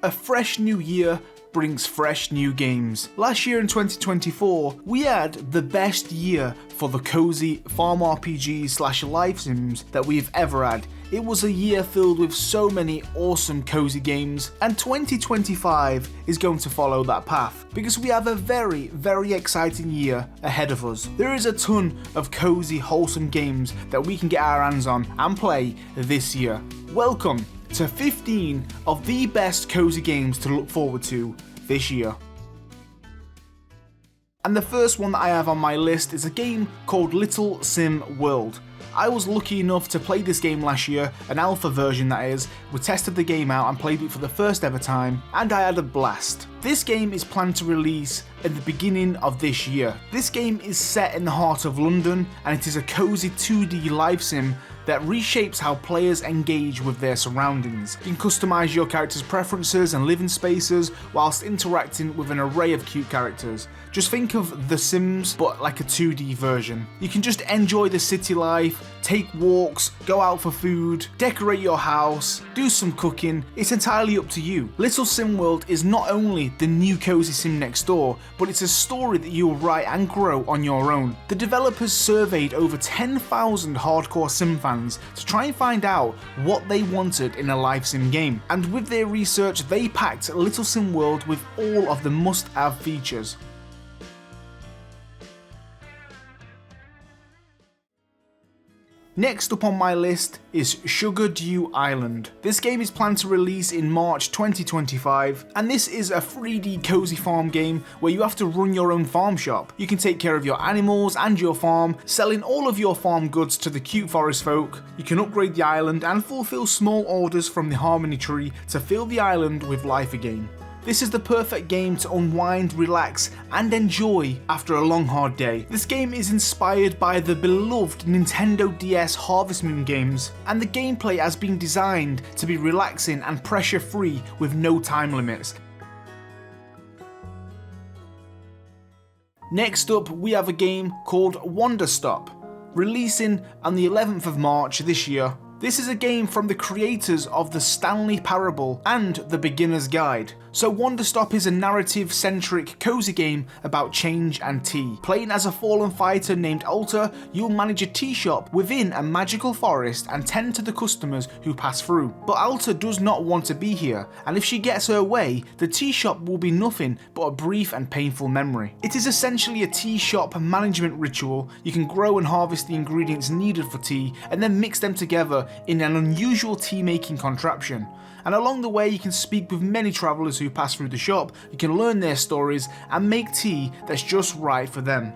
A fresh new year brings fresh new games. Last year in 2024, we had the best year for the cozy farm RPGs / life sims that we've ever had. It was a year filled with so many awesome cozy games, and 2025 is going to follow that path because we have a very, very exciting year ahead of us. There is a ton of cozy, wholesome games that we can get our hands on and play this year. Welcome to 15 of the best cozy games to look forward to this year. And the first one that I have on my list is a game called LittleSim World. I was lucky enough to play this game last year, an alpha version that is. We tested the game out and played it for the first ever time, and I had a blast. This game is planned to release at the beginning of this year. This game is set in the heart of London, and it is a cozy 2D life sim that reshapes how players engage with their surroundings. You can customise your character's preferences and living spaces whilst interacting with an array of cute characters. Just think of The Sims, but like a 2D version. You can just enjoy the city life, take walks, go out for food, decorate your house, do some cooking. It's entirely up to you. LittleSim World is not only the new cozy sim next door, but it's a story that you will write and grow on your own. The developers surveyed over 10,000 hardcore sim fans to try and find out what they wanted in a live sim game. And with their research, they packed LittleSim World with all of the must-have features. Next up on my list is Sugardew Island. This game is planned to release in March 2025, and this is a 3D cozy farm game where you have to run your own farm shop. You can take care of your animals and your farm, selling all of your farm goods to the cute forest folk. You can upgrade the island and fulfill small orders from the Harmony Tree to fill the island with life again. This is the perfect game to unwind, relax, and enjoy after a long hard day. This game is inspired by the beloved Nintendo DS Harvest Moon games, and the gameplay has been designed to be relaxing and pressure-free with no time limits. Next up, we have a game called Wanderstop, releasing on the 11th of March this year. This is a game from the creators of the Stanley Parable and the Beginner's Guide. So Wanderstop is a narrative-centric cozy game about change and tea. Playing as a fallen fighter named Alta, you'll manage a tea shop within a magical forest and tend to the customers who pass through. But Alta does not want to be here, and if she gets her way, the tea shop will be nothing but a brief and painful memory. It is essentially a tea shop management ritual. You can grow and harvest the ingredients needed for tea and then mix them together in an unusual tea making contraption. And along the way you can speak with many travellers who pass through the shop, you can learn their stories and make tea that's just right for them.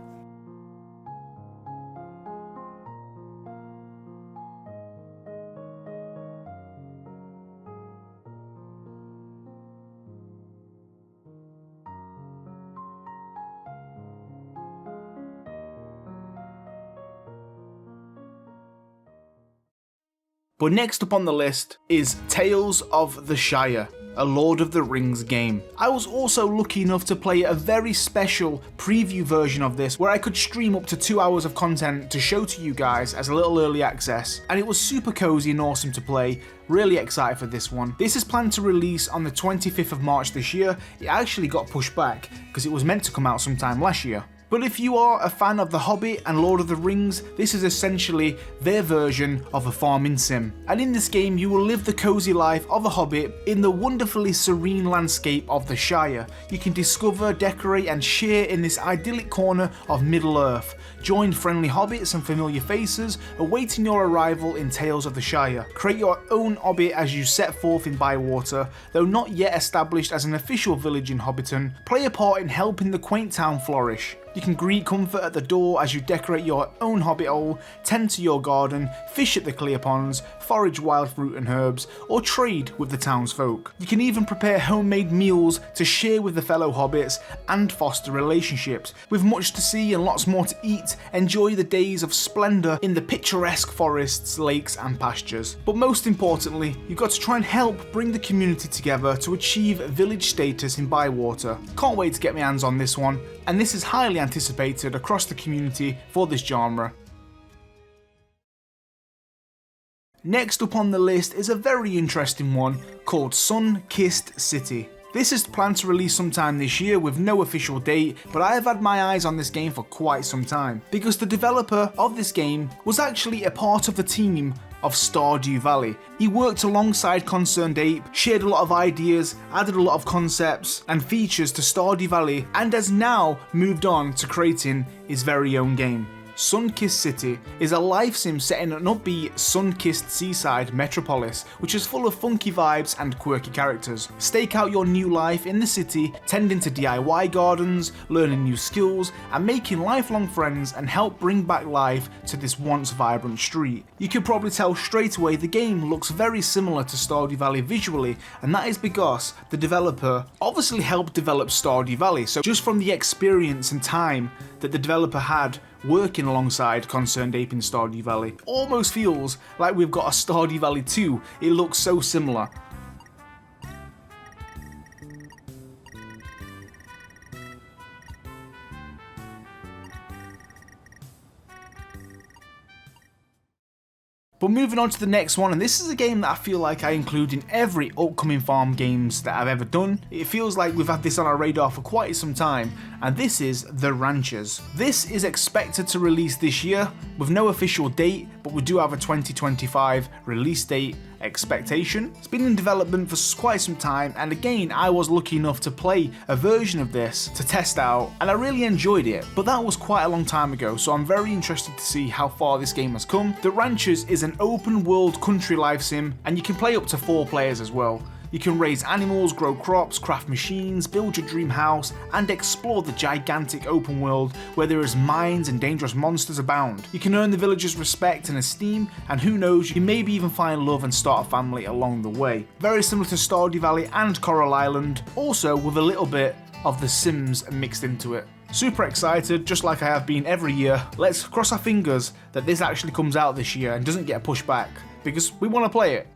But next up on the list is Tales of the Shire, a Lord of the Rings game. I was also lucky enough to play a very special preview version of this where I could stream up to 2 hours of content to show to you guys as a little early access, and it was super cozy and awesome to play. Really excited for this one. This is planned to release on the 25th of March this year. It actually got pushed back because it was meant to come out sometime last year. But if you are a fan of The Hobbit and Lord of the Rings, this is essentially their version of a farming sim. And in this game you will live the cozy life of a hobbit in the wonderfully serene landscape of the Shire. You can discover, decorate and share in this idyllic corner of Middle Earth. Join friendly hobbits and familiar faces awaiting your arrival in Tales of the Shire. Create your own hobbit as you set forth in Bywater. Though not yet established as an official village in Hobbiton, play a part in helping the quaint town flourish. You can greet comfort at the door as you decorate your own hobbit hole, tend to your garden, fish at the clear ponds, forage wild fruit and herbs, or trade with the townsfolk. You can even prepare homemade meals to share with the fellow hobbits and foster relationships. With much to see and lots more to eat, enjoy the days of splendour in the picturesque forests, lakes and pastures. But most importantly, you've got to try and help bring the community together to achieve village status in Bywater. Can't wait to get my hands on this one, and this is highly anticipated across the community for this genre. Next up on the list is a very interesting one called Sunkissed City. This is planned to release sometime this year with no official date, but I have had my eyes on this game for quite some time, because the developer of this game was actually a part of the team of Stardew Valley. He worked alongside Concerned Ape, shared a lot of ideas, added a lot of concepts and features to Stardew Valley, and has now moved on to creating his very own game. Sunkissed City is a life sim set in an upbeat, sun-kissed seaside metropolis, which is full of funky vibes and quirky characters. Stake out your new life in the city, tending to DIY gardens, learning new skills, and making lifelong friends, and help bring back life to this once vibrant street. You can probably tell straight away the game looks very similar to Stardew Valley visually, and that is because the developer obviously helped develop Stardew Valley, so just from the experience and time that the developer had working alongside Concerned Ape in Stardew Valley, almost feels like we've got a Stardew Valley 2, it looks so similar. But moving on to the next one, and this is a game that I feel like I include in every upcoming farm games that I've ever done. It feels like we've had this on our radar for quite some time, and this is The Ranchers. This is expected to release this year with no official date, but we do have a 2025 release date expectation. It's been in development for quite some time, and again I was lucky enough to play a version of this to test out, and I really enjoyed it, but that was quite a long time ago, so I'm very interested to see how far this game has come. The Ranchers is an open world country life sim, and you can play up to 4 players as well. You can raise animals, grow crops, craft machines, build your dream house, and explore the gigantic open world where there is mines and dangerous monsters abound. You can earn the villagers' respect and esteem, and who knows, you can maybe even find love and start a family along the way. Very similar to Stardew Valley and Coral Island, also with a little bit of The Sims mixed into it. Super excited, just like I have been every year. Let's cross our fingers that this actually comes out this year and doesn't get pushed back, because we want to play it.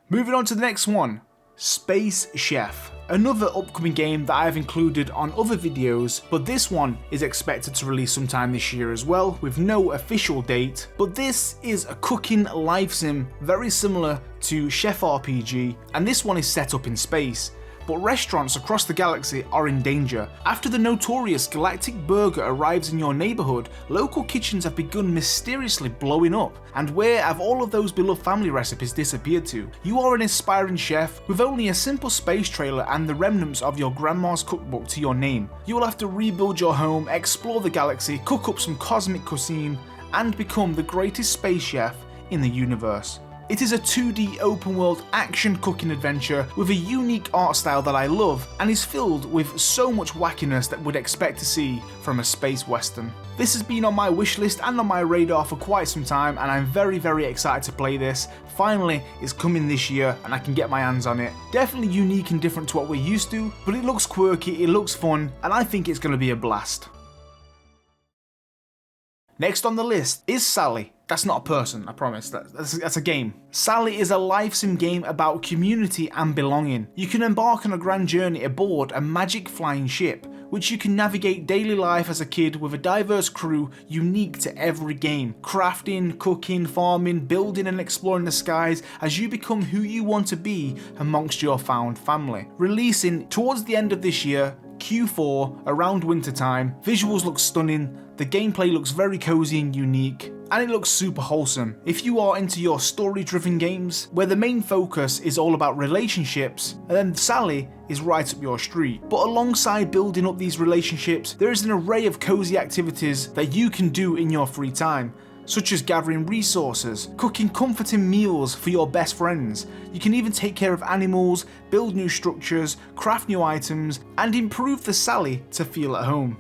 Moving on to the next one, Space Chef. Another upcoming game that I have included on other videos, but this one is expected to release sometime this year as well, with no official date. But this is a cooking life sim, very similar to Chef RPG, and this one is set up in space. But restaurants across the galaxy are in danger. After the notorious Galactic Burger arrives in your neighbourhood, local kitchens have begun mysteriously blowing up, and where have all of those beloved family recipes disappeared to? You are an aspiring chef with only a simple space trailer and the remnants of your grandma's cookbook to your name. You will have to rebuild your home, explore the galaxy, cook up some cosmic cuisine, and become the greatest space chef in the universe. It is a 2D open world action cooking adventure with a unique art style that I love, and is filled with so much wackiness that we'd expect to see from a space western. This has been on my wishlist and on my radar for quite some time, and I'm very excited to play this. Finally, it's coming this year and I can get my hands on it. Definitely unique and different to what we're used to, but it looks quirky, it looks fun, and I think it's going to be a blast. Next on the list is Sally. That's not a person, I promise, that's a game. Sally is a life sim game about community and belonging. You can embark on a grand journey aboard a magic flying ship, which you can navigate daily life as a kid with a diverse crew unique to every game. Crafting, cooking, farming, building and exploring the skies as you become who you want to be amongst your found family. Releasing towards the end of this year, Q4, around winter time. Visuals look stunning, the gameplay looks very cozy and unique, and it looks super wholesome. If you are into your story-driven games, where the main focus is all about relationships, then Sally is right up your street. But alongside building up these relationships, there is an array of cozy activities that you can do in your free time, such as gathering resources, cooking comforting meals for your best friends. You can even take care of animals, build new structures, craft new items, and improve the Sally to feel at home.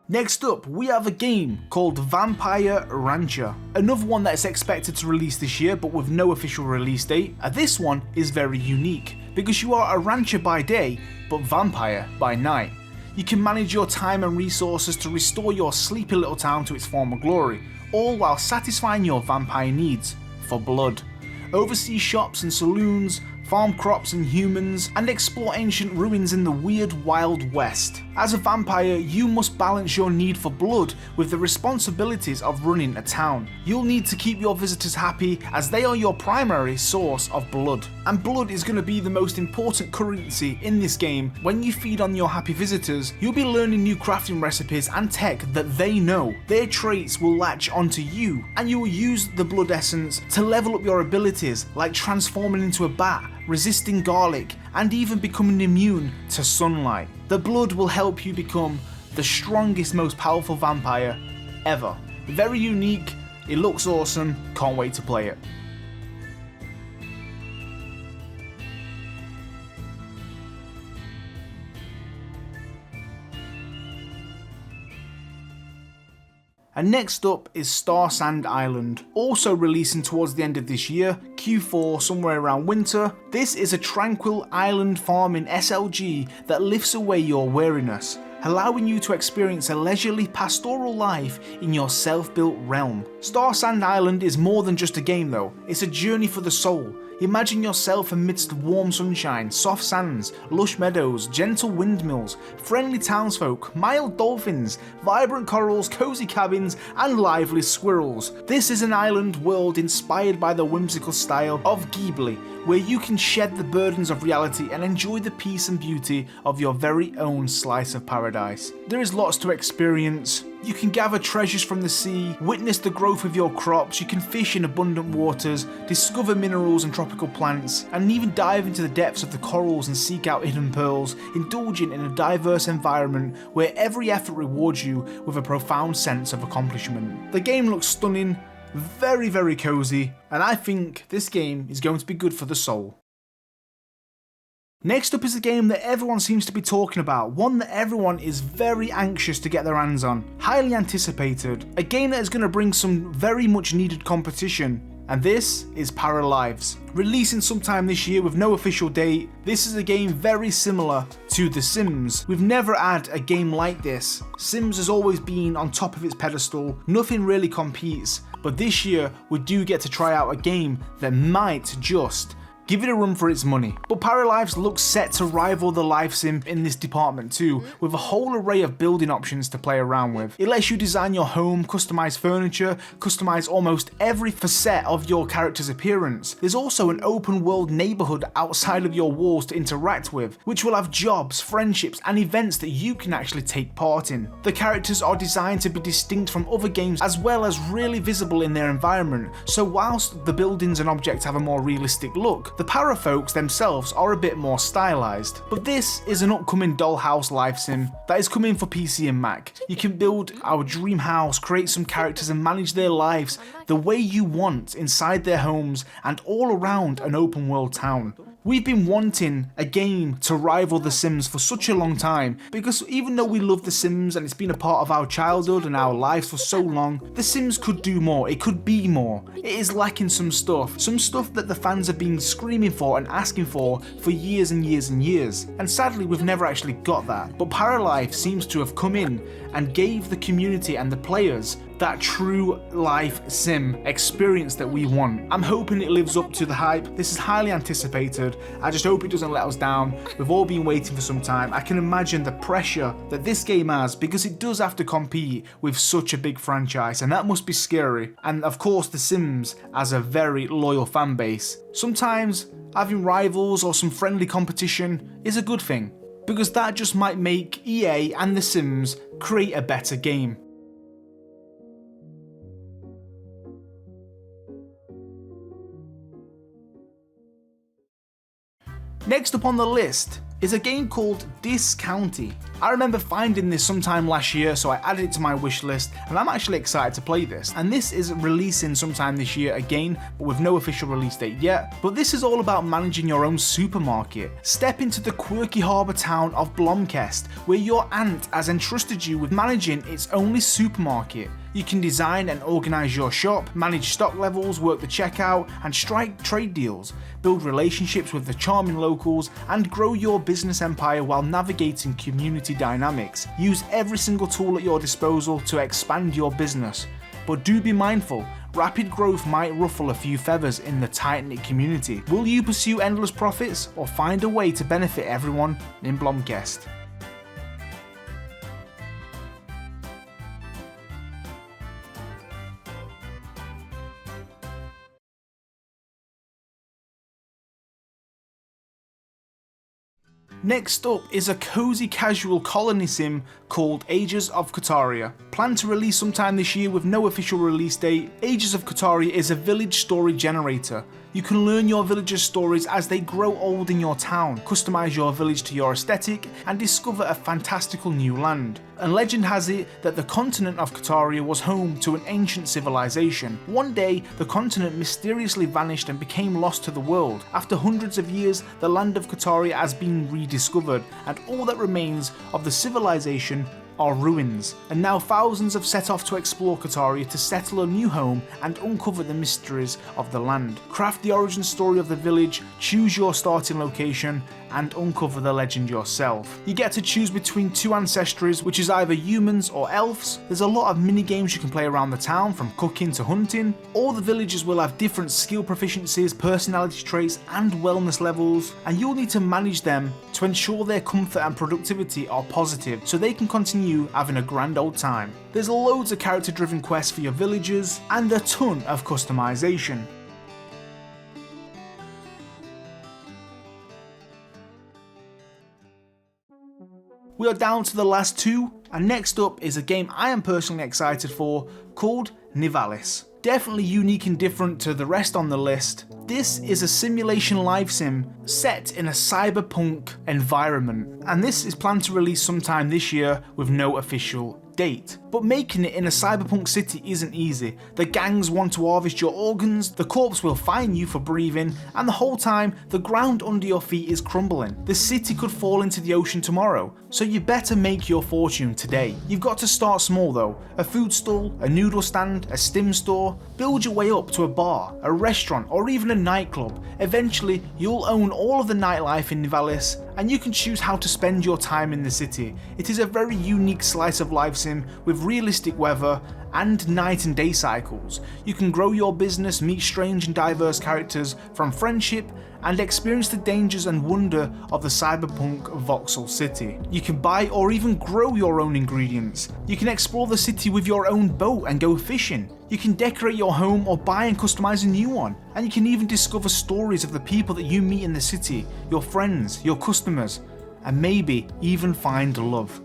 Next up, we have a game called Vampire Rancher. Another one that is expected to release this year, but with no official release date. This one is very unique, because you are a rancher by day, but vampire by night. You can manage your time and resources to restore your sleepy little town to its former glory, all while satisfying your vampire needs for blood. Oversee shops and saloons, farm crops and humans, and explore ancient ruins in the weird Wild West. As a vampire, you must balance your need for blood with the responsibilities of running a town. You'll need to keep your visitors happy as they are your primary source of blood. And blood is going to be the most important currency in this game. When you feed on your happy visitors, you'll be learning new crafting recipes and tech that they know. Their traits will latch onto you, and you will use the blood essence to level up your abilities, like transforming into a bat, resisting garlic, and even becoming immune to sunlight. The blood will help you become the strongest, most powerful vampire ever. Very unique, it looks awesome, can't wait to play it. And next up is Starsand Island, also releasing towards the end of this year, Q4, somewhere around winter. This is a tranquil island farming SLG that lifts away your weariness, allowing you to experience a leisurely pastoral life in your self-built realm. Starsand Island is more than just a game though, it's a journey for the soul. Imagine yourself amidst warm sunshine, soft sands, lush meadows, gentle windmills, friendly townsfolk, mild dolphins, vibrant corals, cozy cabins, and lively squirrels. This is an island world inspired by the whimsical style of Ghibli, where you can shed the burdens of reality and enjoy the peace and beauty of your very own slice of paradise. There is lots to experience. You can gather treasures from the sea, witness the growth of your crops, you can fish in abundant waters, discover minerals and tropical plants, and even dive into the depths of the corals and seek out hidden pearls, indulging in a diverse environment where every effort rewards you with a profound sense of accomplishment. The game looks stunning, very cozy, and I think this game is going to be good for the soul. Next up is a game that everyone seems to be talking about, one that everyone is very anxious to get their hands on, highly anticipated, a game that is going to bring some very much needed competition, and this is Paralives. Releasing sometime this year with no official date, this is a game very similar to The Sims. We've never had a game like this. Sims has always been on top of its pedestal, nothing really competes, but this year we do get to try out a game that might just give it a run for its money. But Paralives looks set to rival the life sim in this department too, with a whole array of building options to play around with. It lets you design your home, customize furniture, customize almost every facet of your character's appearance. There's also an open world neighborhood outside of your walls to interact with, which will have jobs, friendships, and events that you can actually take part in. The characters are designed to be distinct from other games as well as really visible in their environment, so whilst the buildings and objects have a more realistic look, the parafolks themselves are a bit more stylized. But this is an upcoming dollhouse life sim that is coming for PC and Mac. You can build our dream house, create some characters and manage their lives the way you want inside their homes and all around an open world town. We've been wanting a game to rival The Sims for such a long time, because even though we love The Sims and it's been a part of our childhood and our lives for so long, The Sims could do more, it could be more. It is lacking some stuff that the fans have been screaming for and asking for years and years and years. And sadly we've never actually got that. But Paralives seems to have come in and gave the community and the players that true life sim experience that we want. I'm hoping it lives up to the hype. This is highly anticipated. I just hope it doesn't let us down. We've all been waiting for some time. I can imagine the pressure that this game has because it does have to compete with such a big franchise, and that must be scary. And of course The Sims has a very loyal fan base. Sometimes having rivals or some friendly competition is a good thing, because that just might make EA and The Sims create a better game. Next up on the list is a game called This County. I remember finding this sometime last year, so I added it to my wish list, and I'm actually excited to play this. And this is releasing sometime this year again, but with no official release date yet. But this is all about managing your own supermarket. Step into the quirky harbour town of Blomkest, where your aunt has entrusted you with managing its only supermarket. You can design and organise your shop, manage stock levels, work the checkout, and strike trade deals, build relationships with the charming locals, and grow your business empire while navigating community dynamics. Use every single tool at your disposal to expand your business. But do be mindful, rapid growth might ruffle a few feathers in the tight-knit community. Will you pursue endless profits or find a way to benefit everyone in Blomkest? Next up is a cozy casual colony sim called Ages of Cataria. Planned to release sometime this year with no official release date, Ages of Cataria is a village story generator. You can learn your villagers' stories as they grow old in your town, customise your village to your aesthetic, and discover a fantastical new land. And legend has it that the continent of Cataria was home to an ancient civilization. One day, the continent mysteriously vanished and became lost to the world. After hundreds of years, the land of Cataria has been rediscovered, and all that remains of the civilization are ruins, and now thousands have set off to explore Cataria to settle a new home and uncover the mysteries of the land. Craft the origin story of the village, choose your starting location, and uncover the legend yourself. You get to choose between two ancestries, which is either humans or elves. There's a lot of mini games you can play around the town, from cooking to hunting. All the villagers will have different skill proficiencies, personality traits, and wellness levels, and you'll need to manage them to ensure their comfort and productivity are positive so they can continue having a grand old time. There's loads of character driven quests for your villagers and a ton of customization. We are down to the last two, and next up is a game I am personally excited for called Nivaris. Definitely unique and different to the rest on the list. This is a simulation live sim set in a cyberpunk environment, and this is planned to release sometime this year with no official date. But making it in a cyberpunk city isn't easy. The gangs want to harvest your organs, the corpse will fine you for breathing, and the whole time the ground under your feet is crumbling. The city could fall into the ocean tomorrow, so you better make your fortune today. You've got to start small though. A food stall, a noodle stand, a stim store. Build your way up to a bar, a restaurant, or even a nightclub. Eventually you'll own all of the nightlife in Nivaris, and you can choose how to spend your time in the city. It is a very unique slice of life sim with realistic weather and night and day cycles. You can grow your business, meet strange and diverse characters from friendship, and experience the dangers and wonder of the cyberpunk voxel city. You can buy or even grow your own ingredients. You can explore the city with your own boat and go fishing. You can decorate your home or buy and customize a new one. And you can even discover stories of the people that you meet in the city, your friends, your customers, and maybe even find love.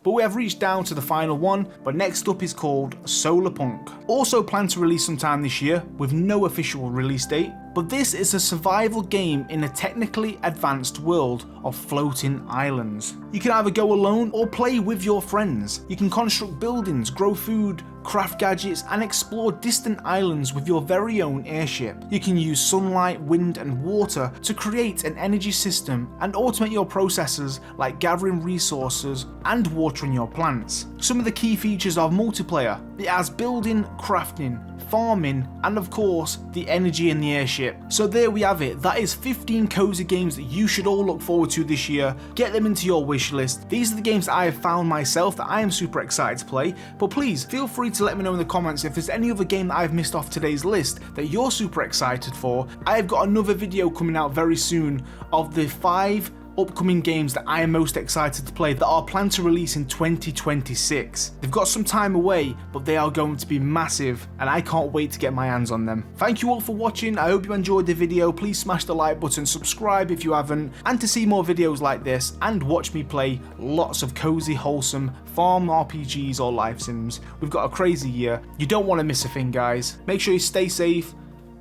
But we have reached down to the final one, but next up is called Solarpunk. Also planned to release sometime this year with no official release date, but this is a survival game in a technically advanced world of floating islands. You can either go alone or play with your friends. You can construct buildings, grow food, craft gadgets, and explore distant islands with your very own airship. You can use sunlight, wind, and water to create an energy system and automate your processes like gathering resources and watering your plants. Some of the key features of multiplayer: it has building, crafting, farming, and of course the energy in the airship. So there we have it. That is 15 cozy games that you should all look forward to this year. Get them into your wish list. These are the games that I have found myself that I am super excited to play, but please feel free to let me know in the comments if there's any other game that I've missed off today's list that you're super excited for. I have got another video coming out very soon of the 5 upcoming games that I am most excited to play that are planned to release in 2026. They've got some time away, but they are going to be massive, and I can't wait to get my hands on them. Thank you all for watching. I hope you enjoyed the video. Please smash the like button, subscribe if you haven't, and to see more videos like this and watch me play lots of cozy, wholesome farm RPGs or life sims. We've got a crazy year. You don't want to miss a thing, guys. Make sure you stay safe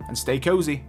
and stay cozy.